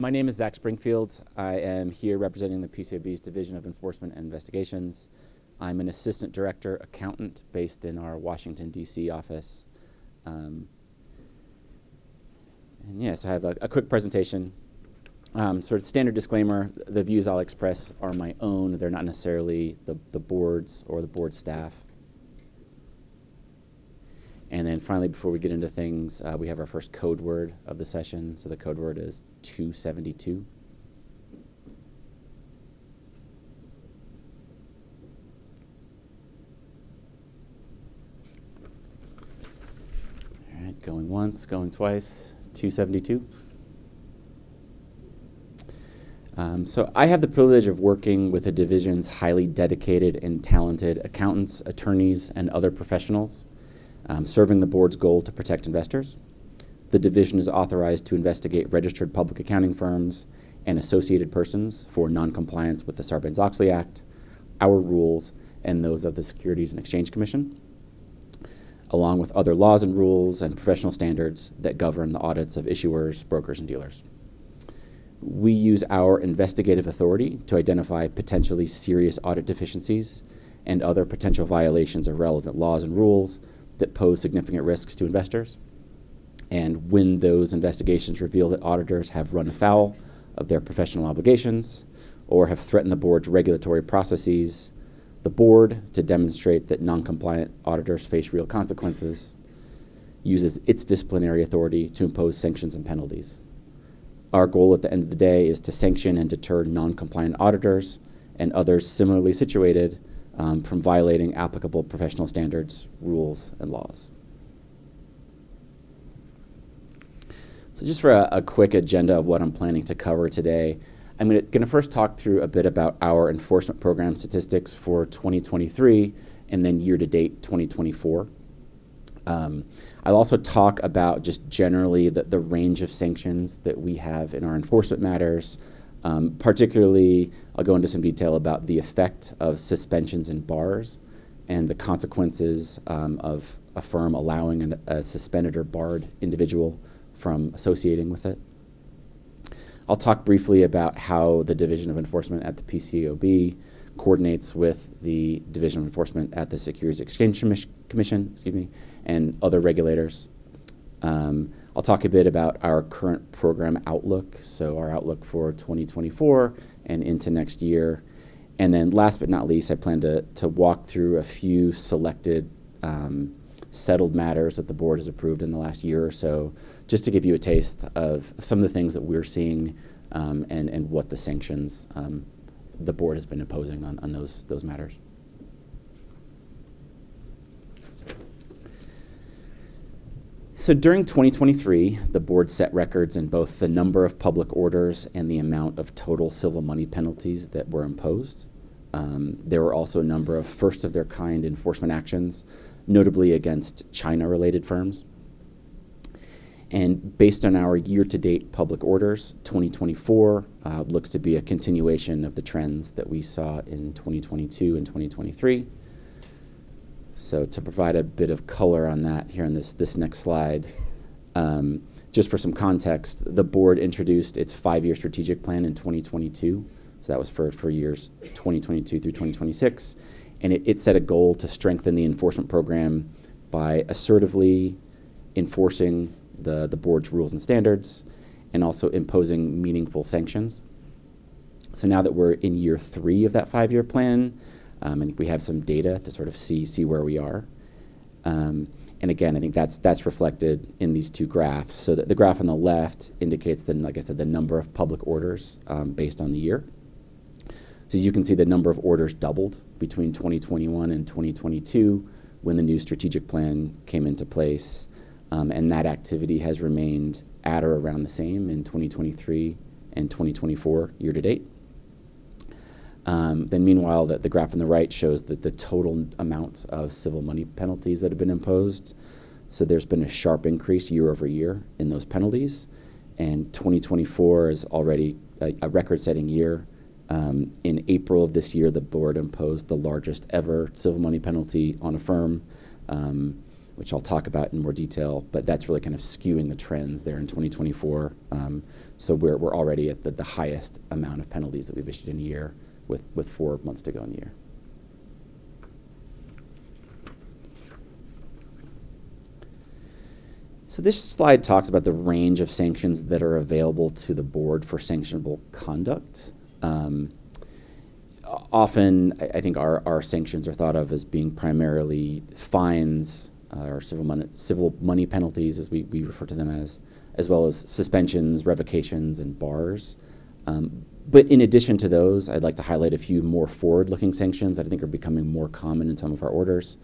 My name is Zach Springfield. I am here representing the PCAOB's Division of Enforcement and Investigations. I'm an assistant director accountant based in our Washington, D.C. office. So I have a quick presentation. Sort of standard disclaimer, the views I'll express are my own. They're not necessarily the board's or the board staff. And then finally, before we get into things, we have our first code word of the session. So the code word is 272. All right, going once, going twice, 272. So I have the privilege of working with the division's highly dedicated and talented accountants, attorneys, and other professionals. Serving the board's goal to protect investors. The division is authorized to investigate registered public accounting firms and associated persons for noncompliance with the Sarbanes-Oxley Act, our rules, and those of the Securities and Exchange Commission, along with other laws and rules and professional standards that govern the audits of issuers, brokers, and dealers. We use our investigative authority to identify potentially serious audit deficiencies and other potential violations of relevant laws and rules that pose significant risks to investors. And when those investigations reveal that auditors have run afoul of their professional obligations or have threatened the board's regulatory processes, the board, to demonstrate that non-compliant auditors face real consequences, uses its disciplinary authority to impose sanctions and penalties. Our goal at the end of the day is to sanction and deter non-compliant auditors and others similarly situated from violating applicable professional standards, rules, and laws. So just for a quick agenda of what I'm planning to cover today, I'm going to first talk through a bit about our enforcement program statistics for 2023 and then year-to-date 2024. I'll also talk about just generally the range of sanctions that we have in our enforcement matters. Particularly, I'll go into some detail about the effect of suspensions and bars and the consequences of a firm allowing a suspended or barred individual from associating with it. I'll talk briefly about how the Division of Enforcement at the PCAOB coordinates with the Division of Enforcement at the Securities Exchange Commission, and other regulators. I'll talk a bit about our current program outlook, so our outlook for 2024 and into next year. And then last but not least, I plan to walk through a few selected settled matters that the board has approved in the last year or so, just to give you a taste of some of the things that we're seeing and what the sanctions the board has been imposing on those matters. So during 2023, the board set records in both the number of public orders and the amount of total civil money penalties that were imposed. There were also a number of first-of-their-kind enforcement actions, notably against China-related firms. And based on our year-to-date public orders, 2024 looks to be a continuation of the trends that we saw in 2022 and 2023. So to provide a bit of color on that here on this next slide, just for some context, the board introduced its 5-year strategic plan in 2022. So that was for years 2022 through 2026. And it set a goal to strengthen the enforcement program by assertively enforcing the board's rules and standards and also imposing meaningful sanctions. So now that we're in year 3 of that 5-year plan, I think we have some data to sort of see where we are. And again, I think that's reflected in these two graphs. So the graph on the left indicates, like I said, the number of public orders based on the year. So as you can see, the number of orders doubled between 2021 and 2022 when the new strategic plan came into place. And that activity has remained at or around the same in 2023 and 2024 year to date. Then meanwhile, the graph on the right shows that the total amount of civil money penalties that have been imposed. So there's been a sharp increase year over year in those penalties. And 2024 is already a record-setting year. In April of this year, the board imposed the largest ever civil money penalty on a firm, which I'll talk about in more detail, but that's really kind of skewing the trends there in 2024. So we're already at the highest amount of penalties that we've issued in a year with 4 months to go in the year. So this slide talks about the range of sanctions that are available to the board for sanctionable conduct. Often, I think our sanctions are thought of as being primarily fines or civil money penalties, as we refer to them as well as suspensions, revocations, and bars. But in addition to those, I'd like to highlight a few more forward-looking sanctions that I think are becoming more common in some of our orders.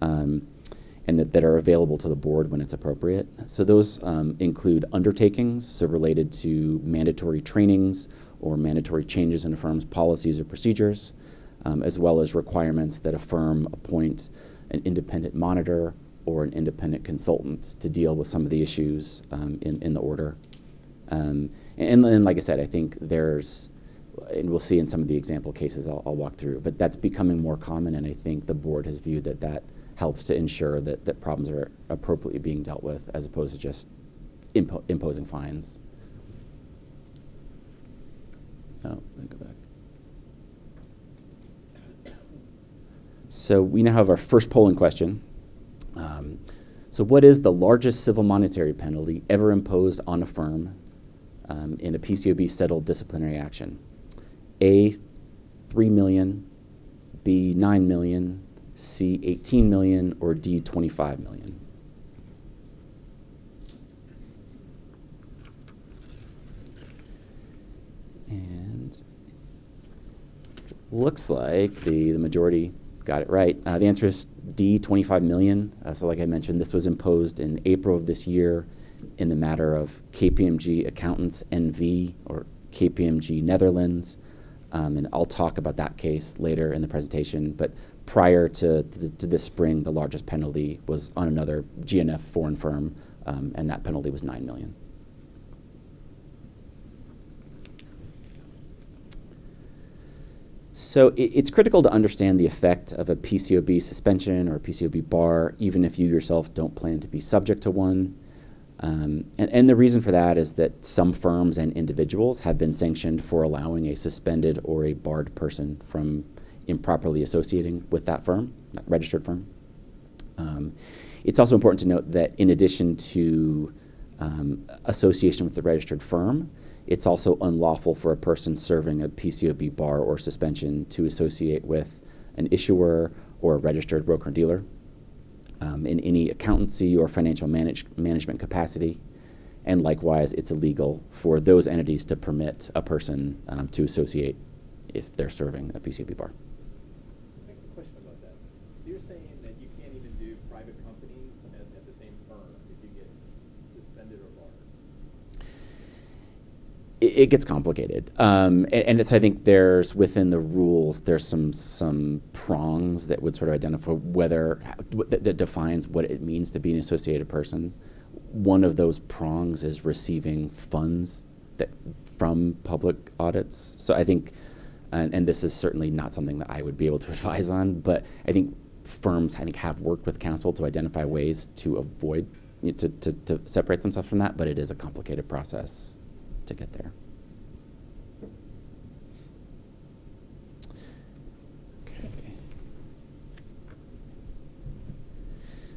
And that are available to the board when it's appropriate. So those include undertakings, so related to mandatory trainings or mandatory changes in a firm's policies or procedures, as well as requirements that a firm appoint an independent monitor or an independent consultant to deal with some of the issues in the order. And like I said, I think there's, and we'll see in some of the example cases I'll walk through, but that's becoming more common, and I think the board has viewed that helps to ensure that problems are appropriately being dealt with as opposed to just imposing fines. Oh, let me go back. So we now have our first polling question. So what is the largest civil monetary penalty ever imposed on a firm in a PCAOB settled disciplinary action? A, 3 million, B, 9 million, C, 18 million, or D, 25 million? And looks like the majority got it right. The answer is D, 25 million. So like I mentioned, this was imposed in April of this year in the matter of KPMG Accountants NV, or KPMG Netherlands. And I'll talk about that case later in the presentation, but prior to this spring, the largest penalty was on another GNF foreign firm, and that penalty was 9 million. So it's critical to understand the effect of a PCAOB suspension or a PCAOB bar, even if you yourself don't plan to be subject to one. And the reason for that is that some firms and individuals have been sanctioned for allowing a suspended or a barred person from improperly associating with that firm, that registered firm. It's also important to note that in addition to association with the registered firm, it's also unlawful for a person serving a PCAOB bar or suspension to associate with an issuer or a registered broker-dealer in any accountancy or financial management capacity. And likewise, it's illegal for those entities to permit a person to associate if they're serving a PCAOB bar. I have a question about that. So you're saying that you can't even do private companies at the same firm if you get suspended or barred? It gets complicated, and it's, I think there's within the rules there's some prongs that would sort of identify that defines what it means to be an associated person. One of those prongs is receiving funds from public audits. So I think, and this is certainly not something that I would be able to advise on, but I think firms have worked with counsel to identify ways to avoid to separate themselves from that, but it is a complicated process to get there. Okay.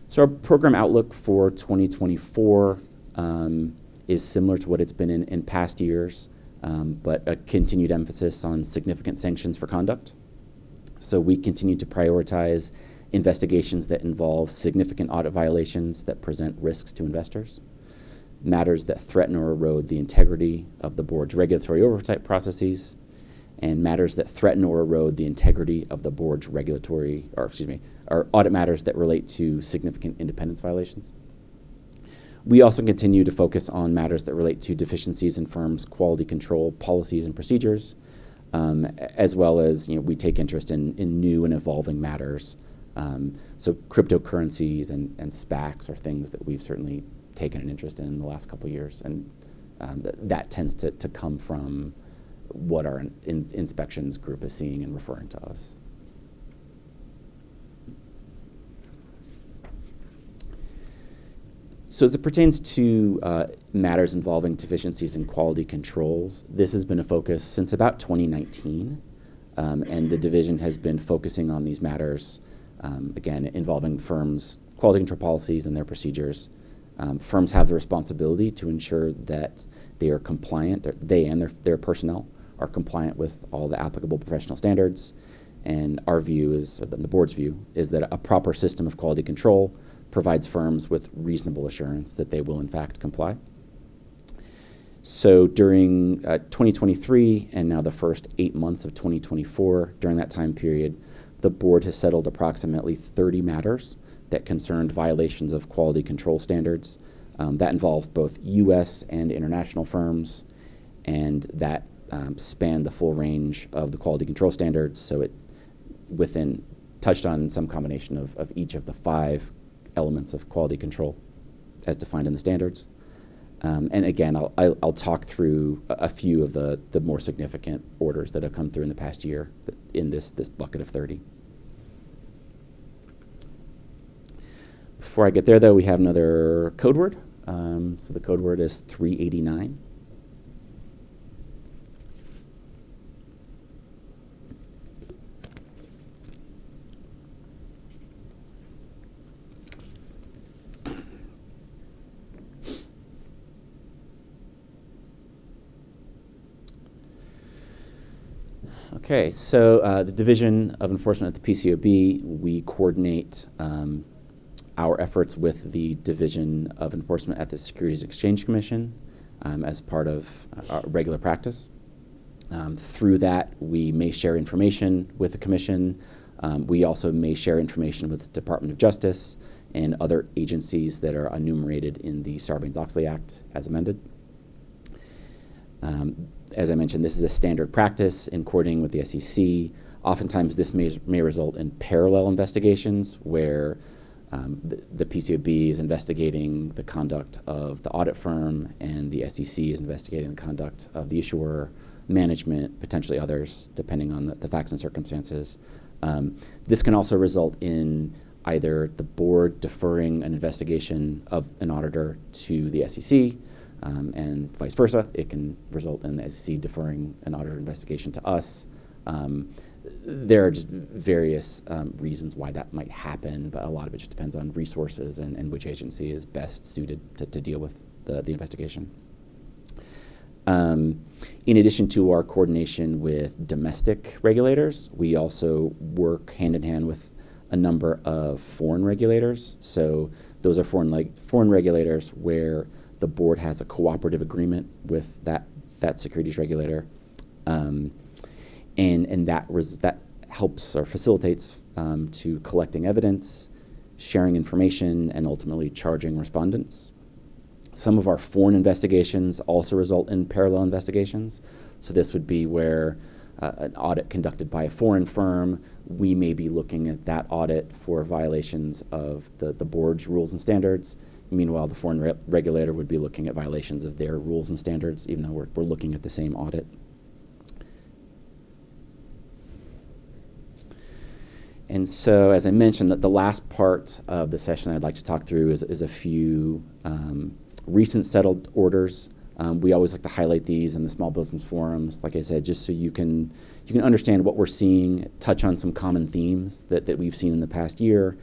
So our program outlook for 2024 is similar to what it's been in past years, but a continued emphasis on significant sanctions for conduct. So we continue to prioritize investigations that involve significant audit violations that present risks to investors, matters that threaten or erode the integrity of the board's regulatory oversight processes, and matters that threaten or erode the integrity of the board's or audit matters that relate to significant independence violations. We also continue to focus on matters that relate to deficiencies in firms' quality control policies and procedures, as well as we take interest in new and evolving matters. So cryptocurrencies and SPACs are things that we've certainly taken an interest in the last couple of years, and that tends to come from what our inspections group is seeing and referring to us. So as it pertains to matters involving deficiencies in quality controls, this has been a focus since about 2019, and the division has been focusing on these matters, again, involving firms' quality control policies and their procedures. Firms have the responsibility to ensure that they are compliant, they and their personnel are compliant with all the applicable professional standards. And our view is, or the board's view, is that a proper system of quality control provides firms with reasonable assurance that they will in fact comply. So during 2023 and now the first 8 months of 2024, during that time period, the board has settled approximately 30 matters that concerned violations of quality control standards. That involves both U.S. and international firms, and that spanned the full range of the quality control standards. So it touched on some combination of each of the 5 elements of quality control as defined in the standards. And again, I'll talk through a few of the more significant orders that have come through in the past year in this bucket of 30. Before I get there, though, we have another code word. So the code word is 389. Okay, so the Division of Enforcement at the PCAOB, we coordinate our efforts with the Division of Enforcement at the Securities Exchange Commission as part of our regular practice. Through that, we may share information with the Commission. We also may share information with the Department of Justice and other agencies that are enumerated in the Sarbanes-Oxley Act as amended. As I mentioned, this is a standard practice in coordinating with the SEC. Oftentimes, this may result in parallel investigations where the PCAOB is investigating the conduct of the audit firm and the SEC is investigating the conduct of the issuer, management, potentially others, depending on the facts and circumstances. This can also result in either the board deferring an investigation of an auditor to the SEC, and vice versa. It can result in the SEC deferring an auditor investigation to us. There are just various reasons why that might happen, but a lot of it just depends on resources and which agency is best suited to deal with the investigation. In addition to our coordination with domestic regulators, we also work hand in hand with a number of foreign regulators. So those are foreign regulators where the board has a cooperative agreement with that securities regulator, and that helps or facilitates to collecting evidence, sharing information, and ultimately charging respondents. Some of our foreign investigations also result in parallel investigations. So this would be where an audit conducted by a foreign firm, we may be looking at that audit for violations of the board's rules and standards. Meanwhile, the foreign regulator would be looking at violations of their rules and standards, even though we're looking at the same audit. And so, as I mentioned, the last part of the session I'd like to talk through is a few recent settled orders. We always like to highlight these in the small business forums, like I said, just so you can understand what we're seeing, touch on some common themes that we've seen in the past year,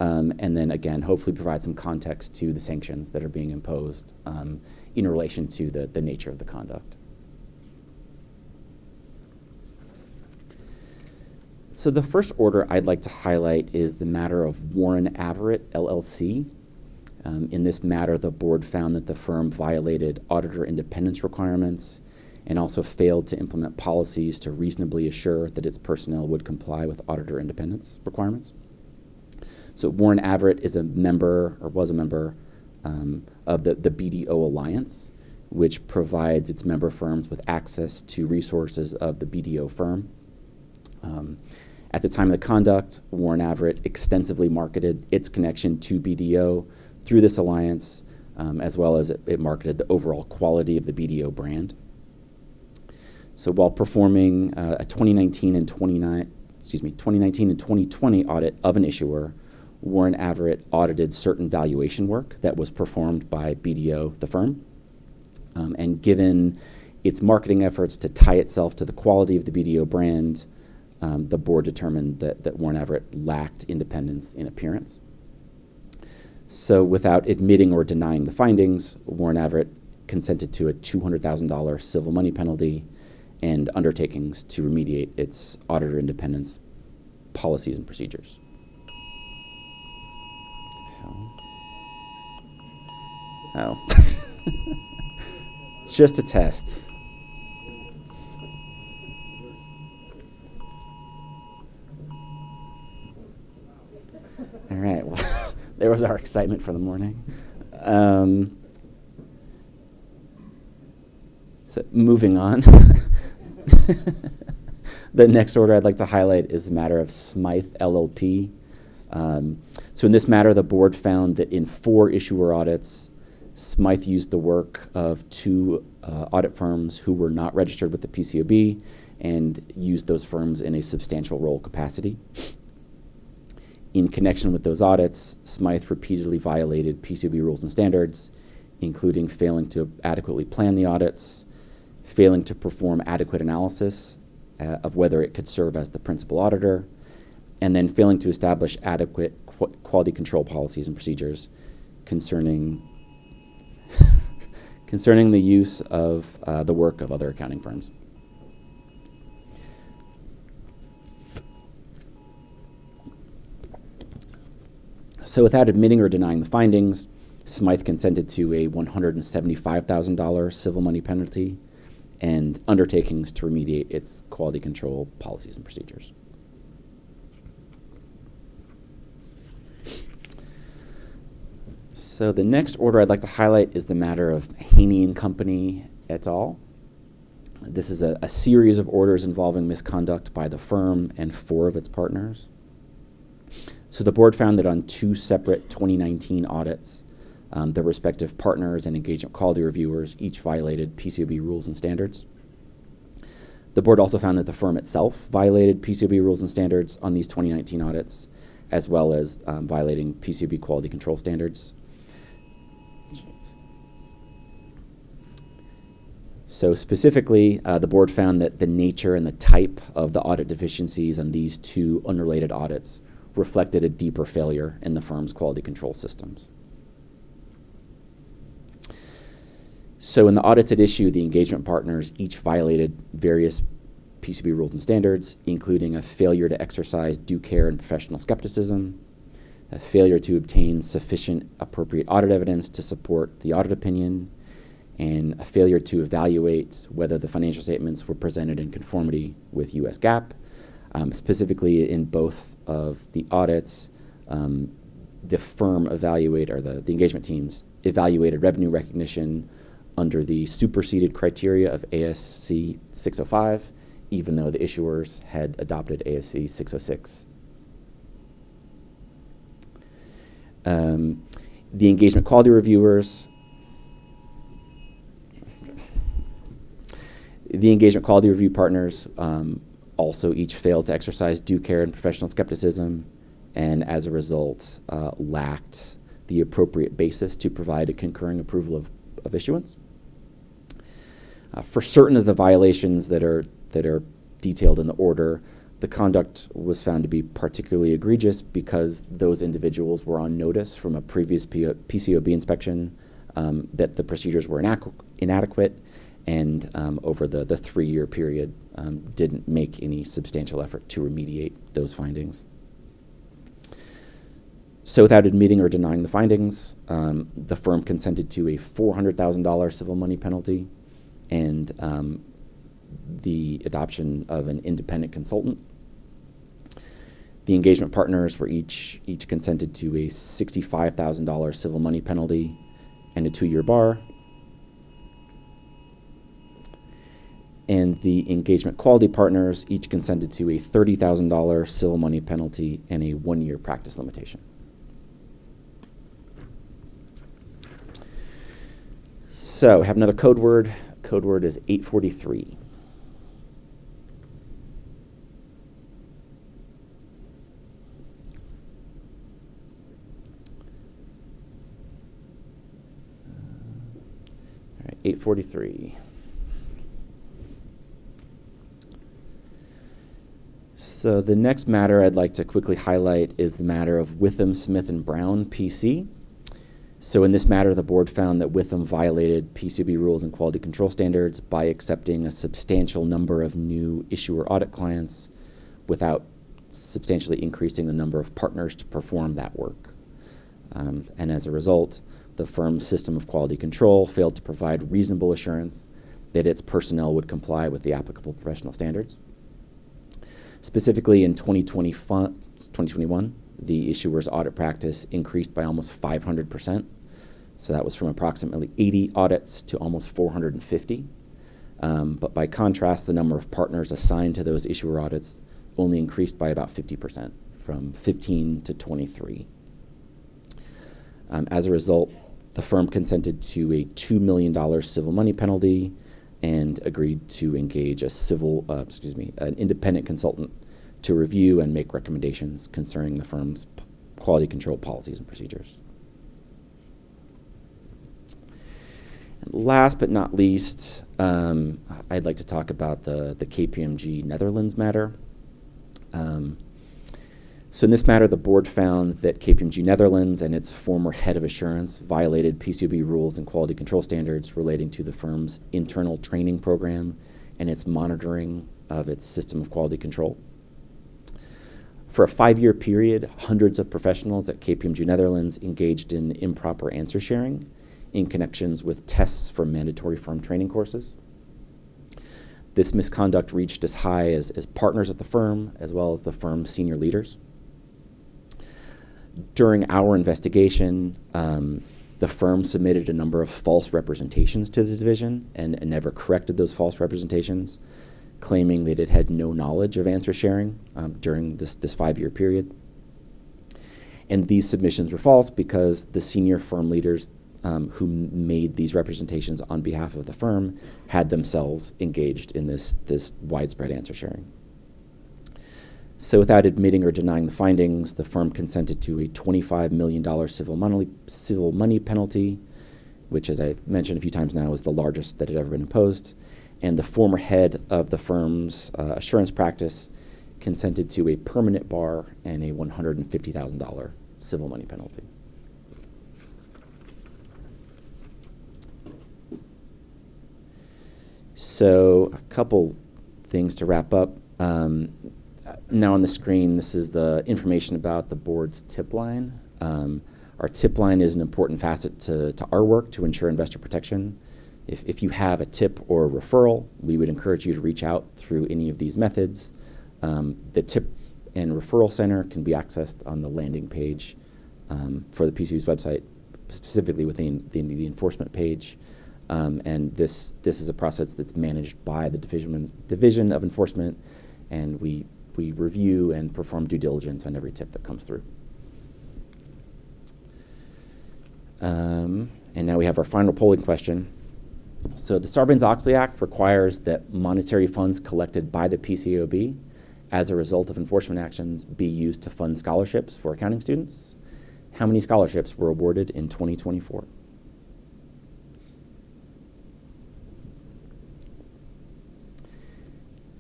and then again, hopefully provide some context to the sanctions that are being imposed in relation to the nature of the conduct. So the first order I'd like to highlight is the matter of Warren Averett, LLC. In this matter, the board found that the firm violated auditor independence requirements and also failed to implement policies to reasonably assure that its personnel would comply with auditor independence requirements. So Warren Averett is a member, or was a member, of the BDO Alliance, which provides its member firms with access to resources of the BDO firm. At the time of the conduct, Warren Averett extensively marketed its connection to BDO through this alliance, as well as it marketed the overall quality of the BDO brand. So while performing a 2019 and 2020 audit of an issuer, Warren Averett audited certain valuation work that was performed by BDO, the firm. And given its marketing efforts to tie itself to the quality of the BDO brand, the board determined that Warren Averett lacked independence in appearance. So without admitting or denying the findings, Warren Averett consented to a $200,000 civil money penalty and undertakings to remediate its auditor independence policies and procedures. Oh. Just a test. All right, well, there was our excitement for the morning. So moving on. The next order I'd like to highlight is the matter of Smythe LLP. So in this matter, the board found that in 4 issuer audits, Smythe used the work of 2 audit firms who were not registered with the PCAOB and used those firms in a substantial role capacity. In connection with those audits, Smythe repeatedly violated PCAOB rules and standards, including failing to adequately plan the audits, failing to perform adequate analysis of whether it could serve as the principal auditor, and then failing to establish adequate quality control policies and procedures concerning the use of the work of other accounting firms. So without admitting or denying the findings, Smythe consented to a $175,000 civil money penalty and undertakings to remediate its quality control policies and procedures. So the next order I'd like to highlight is the matter of Haney and Company et al. This is a series of orders involving misconduct by the firm and 4 of its partners. So the board found that on 2 separate 2019 audits, the respective partners and engagement quality reviewers each violated PCAOB rules and standards. The board also found that the firm itself violated PCAOB rules and standards on these 2019 audits, as well as violating PCAOB quality control standards. So specifically, the board found that the nature and the type of the audit deficiencies on these 2 unrelated audits reflected a deeper failure in the firm's quality control systems. So in the audits at issue, the engagement partners each violated various PCAOB rules and standards, including a failure to exercise due care and professional skepticism, a failure to obtain sufficient appropriate audit evidence to support the audit opinion, and a failure to evaluate whether the financial statements were presented in conformity with U.S. GAAP. Specifically, in both of the audits, the firm evaluated, or the engagement teams evaluated revenue recognition under the superseded criteria of ASC 605, even though the issuers had adopted ASC 606. The engagement quality reviewers review partners also each failed to exercise due care and professional skepticism, and as a result lacked the appropriate basis to provide a concurring approval of issuance. For certain of the violations that are detailed in the order, the conduct was found to be particularly egregious because those individuals were on notice from a previous PCAOB inspection that the procedures were inadequate, and over the 3-year period didn't make any substantial effort to remediate those findings. So without admitting or denying the findings, the firm consented to a $400,000 civil money penalty and the adoption of an independent consultant. The engagement partners were each consented to a $65,000 civil money penalty and a 2-year bar. And the engagement quality partners each consented to a $30,000 civil money penalty and a 1-year practice limitation. So we have another code word. Code word is 843. 8:43. So the next matter I'd like to quickly highlight is the matter of Witham, Smith, and Brown, PC. So in this matter, the board found that Witham violated PCAOB rules and quality control standards by accepting a substantial number of new issuer audit clients without substantially increasing the number of partners to perform that work. And as a result, the firm's system of quality control failed to provide reasonable assurance that its personnel would comply with the applicable professional standards. Specifically, in 2021, the issuer's audit practice increased by almost 500%. So that was from approximately 80 audits to almost 450. But by contrast, the number of partners assigned to those issuer audits only increased by about 50%, from 15 to 23. As a result, the firm consented to a $2 million civil money penalty and agreed to engage an independent consultant to review and make recommendations concerning the firm's quality control policies and procedures. And last but not least, I'd like to talk about the KPMG Netherlands matter. So in this matter, the board found that KPMG Netherlands and its former head of assurance violated PCAOB rules and quality control standards relating to the firm's internal training program and its monitoring of its system of quality control. For a 5-year period, hundreds of professionals at KPMG Netherlands engaged in improper answer sharing in connections with tests for mandatory firm training courses. This misconduct reached as high as partners at the firm, as well as the firm's senior leaders. During our investigation, the firm submitted a number of false representations to the division and never corrected those false representations, claiming that it had no knowledge of answer sharing during this 5-year period. And these submissions were false because the senior firm leaders who made these representations on behalf of the firm had themselves engaged in this widespread answer sharing. So without admitting or denying the findings, the firm consented to a $25 million civil money penalty, which, as I've mentioned a few times now, is the largest that had ever been imposed. And the former head of the firm's assurance practice consented to a permanent bar and a $150,000 civil money penalty. So a couple things to wrap up. Now on the screen, this is the information about the board's tip line. Our tip line is an important facet to our work to ensure investor protection. If you have a tip or a referral, we would encourage you to reach out through any of these methods. The tip and referral center can be accessed on the landing page for the PCAOB's website, specifically within the enforcement page. And this is a process that's managed by the Division of Enforcement, and we review and perform due diligence on every tip that comes through. And now we have our final polling question. So the Sarbanes-Oxley Act requires that monetary funds collected by the PCAOB as a result of enforcement actions be used to fund scholarships for accounting students. How many scholarships were awarded in 2024?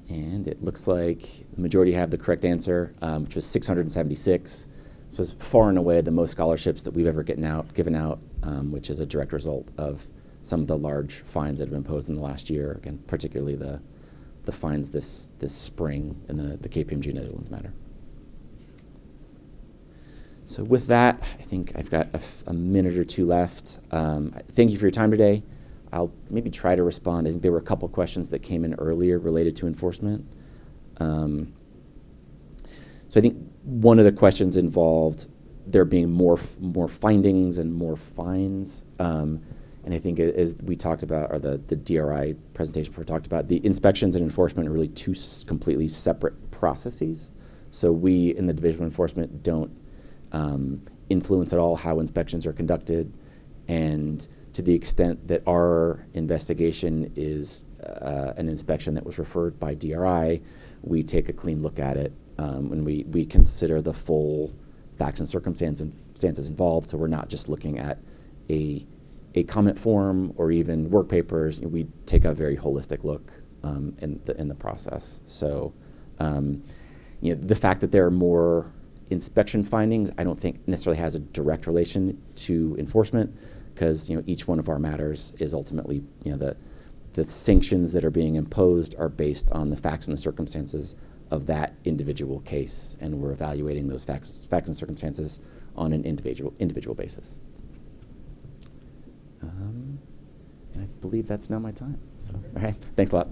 And it looks like the majority have the correct answer, which was 676. This was far and away the most scholarships that we've ever given out, which is a direct result of some of the large fines that have been imposed in the last year, again, particularly the fines this spring in the KPMG Netherlands matter. So with that, I think I've got a minute or two left. Thank you for your time today. I'll maybe try to respond. I think there were a couple questions that came in earlier related to enforcement. So I think one of the questions involved there being more findings and more fines. And I think as we talked about, or the DRI presentation talked about, the inspections and enforcement are really two completely separate processes. So we in the Division of Enforcement don't influence at all how inspections are conducted, and to the extent that our investigation is an inspection that was referred by DRI, we take a clean look at it and we consider the full facts and circumstances involved. So we're not just looking at a a comment form or even work papers, we take a very holistic look in the process. So, the fact that there are more inspection findings, I don't think necessarily has a direct relation to enforcement, because each one of our matters is ultimately the sanctions that are being imposed are based on the facts and the circumstances of that individual case, and we're evaluating those facts and circumstances on an individual basis. And I believe that's now my time. So, all right, thanks a lot.